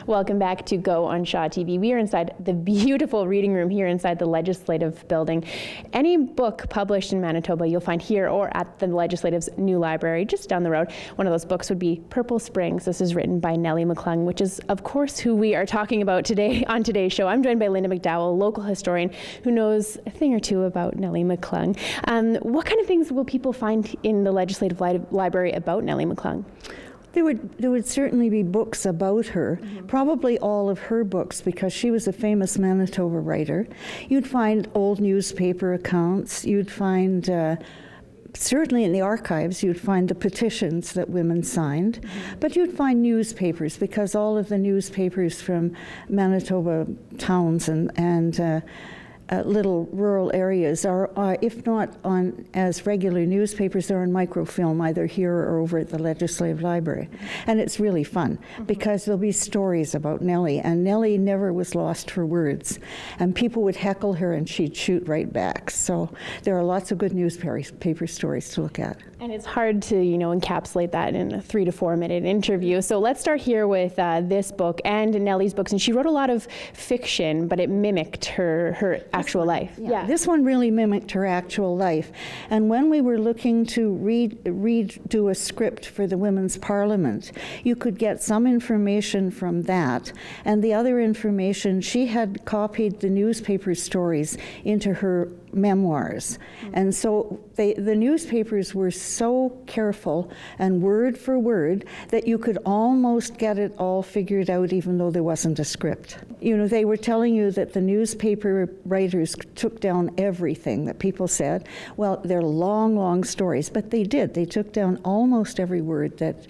Welcome back to Go on Shaw TV. We are inside the beautiful reading room here inside the Legislative Building. Any book published in Manitoba you'll find here or at the Legislative's new library just down the road. One of those books would be Purple Springs. This is written by Nellie McClung, which is, of course, who we are talking about today on today's show. I'm joined by Linda McDowell, a local historian who knows a thing or two about Nellie McClung. What kind of things will people find in the Legislative Library about Nellie McClung? There would certainly be books about her, probably all of her books, because she was a famous Manitoba writer. You'd find old newspaper accounts. You'd find, certainly in the archives, you'd find the petitions that women signed. But you'd find newspapers, because all of the newspapers from Manitoba towns and little rural areas are, if not on as regular newspapers, they're on microfilm, either here or over at the Legislative Library. And it's really fun because there'll be stories about Nellie, and Nellie never was lost for words. And people would heckle her and she'd shoot right back. So there are lots of good newspaper stories to look at. And it's hard to, encapsulate that in a 3 to 4 minute interview. So let's start here with this book and Nellie's books. And she wrote a lot of fiction, but it mimicked her actual life. Yeah, this one really mimicked her actual life. And when we were looking to do a script for the Women's Parliament, you could get some information from that. And the other information, she had copied the newspaper stories into her memoirs. And so the newspapers were so careful and word for word that you could almost get it all figured out even though there wasn't a script. They were telling you that the newspaper writers took down everything that people said. Well, they're long, long stories, but they did. They took down almost every word that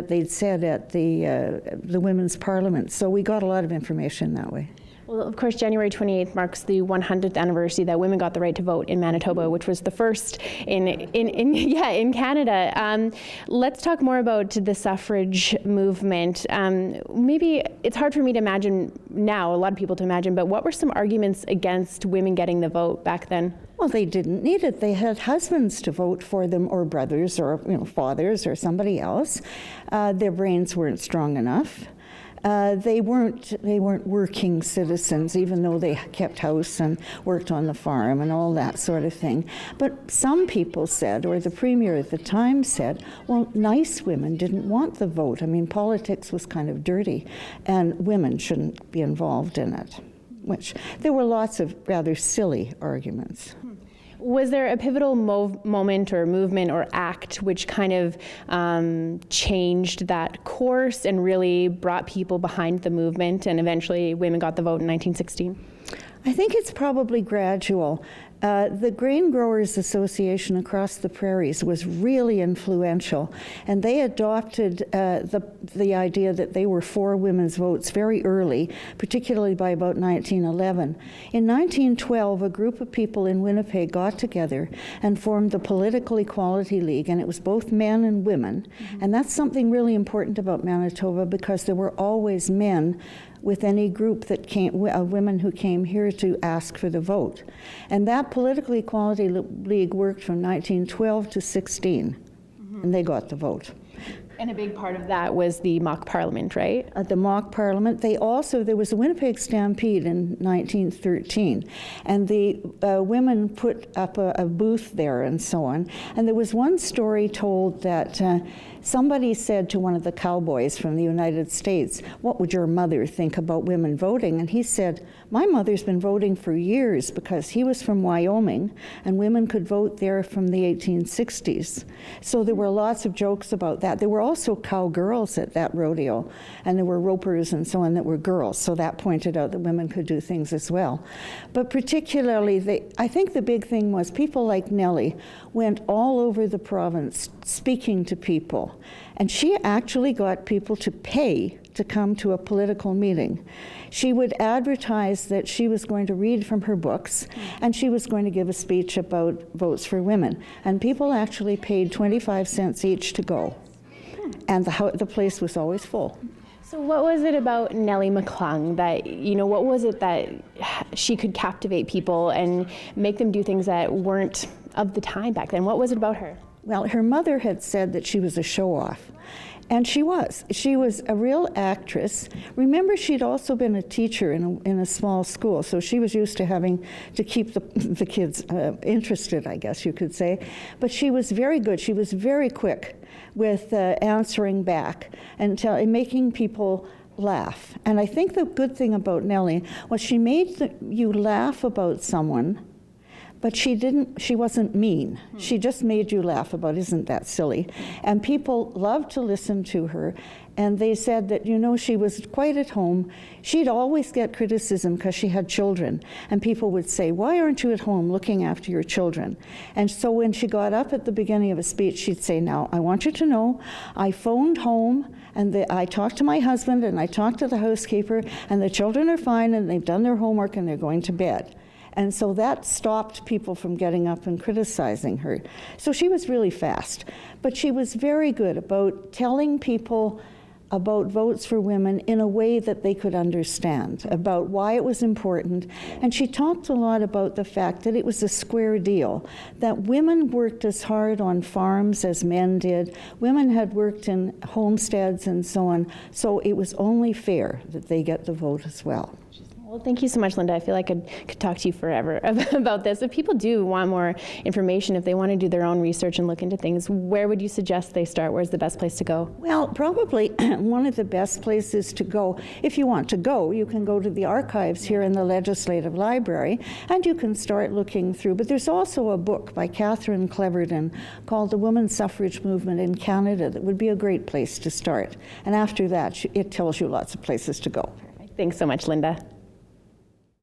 they'd said at the Women's Parliament. So we got a lot of information that way. Well, of course, January 28th marks the 100th anniversary that women got the right to vote in Manitoba, which was the first in Canada. Let's talk more about the suffrage movement. Maybe it's hard for me to imagine now, a lot of people to imagine, but what were some arguments against women getting the vote back then? Well, they didn't need it. They had husbands to vote for them, or brothers, or fathers, or somebody else. Their brains weren't strong enough. They weren't working citizens, even though they kept house and worked on the farm and all that sort of thing. But some people said, or the premier at the time said, well, nice women didn't want the vote. I mean, politics was kind of dirty, and women shouldn't be involved in it, which there were lots of rather silly arguments. Was there a pivotal moment or movement or act which kind of changed that course and really brought people behind the movement, and eventually women got the vote in 1916? I think it's probably gradual. The Grain Growers Association across the prairies was really influential, and they adopted the idea that they were for women's votes very early, particularly by about 1911. In 1912, a group of people in Winnipeg got together and formed the Political Equality League, and it was both men and women. And that's something really important about Manitoba, because there were always men with any group that came, women who came here to ask for the vote. And that Political Equality League worked from 1912 to 16, and they got the vote. And a big part of that was the mock parliament, right? The mock parliament. There was a Winnipeg Stampede in 1913, and the women put up a booth there and so on. And there was one story told that somebody said to one of the cowboys from the United States, "What would your mother think about women voting?" And he said, "My mother's been voting for years," because he was from Wyoming, and women could vote there from the 1860s. So there were lots of jokes about that. There were also cowgirls at that rodeo, and there were ropers and so on that were girls, so that pointed out that women could do things as well. But particularly, I think the big thing was people like Nellie went all over the province speaking to people, and she actually got people to pay to come to a political meeting. She would advertise that she was going to read from her books, and she was going to give a speech about votes for women, and people actually paid 25 cents each to go. And the place was always full. So what was it about Nellie McClung that, what was it that she could captivate people and make them do things that weren't of the time back then? What was it about her? Well, her mother had said that she was a show-off. And she was. She was a real actress. Remember, she'd also been a teacher in a small school, so she was used to having to keep the kids interested, I guess you could say. But she was very good. She was very quick with answering back and making people laugh. And I think the good thing about Nellie was she made you laugh about someone, but she wasn't mean. She just made you laugh about, isn't that silly? And people loved to listen to her. And they said that, she was quite at home. She'd always get criticism because she had children. And people would say, why aren't you at home looking after your children? And so when she got up at the beginning of a speech, she'd say, now, I want you to know, I phoned home and I talked to my husband and I talked to the housekeeper and the children are fine and they've done their homework and they're going to bed. And so that stopped people from getting up and criticizing her. So she was really fast. But she was very good about telling people about votes for women in a way that they could understand, about why it was important. And she talked a lot about the fact that it was a square deal, that women worked as hard on farms as men did. Women had worked in homesteads and so on. So it was only fair that they get the vote as well. Well, thank you so much, Linda. I feel like I could talk to you forever about this. If people do want more information, if they want to do their own research and look into things, where would you suggest they start? Where's the best place to go? Well, probably one of the best places to go, if you want to go, you can go to the archives here in the Legislative Library, and you can start looking through. But there's also a book by Catherine Cleverton called The Women's Suffrage Movement in Canada that would be a great place to start. And after that, it tells you lots of places to go. Thanks so much, Linda.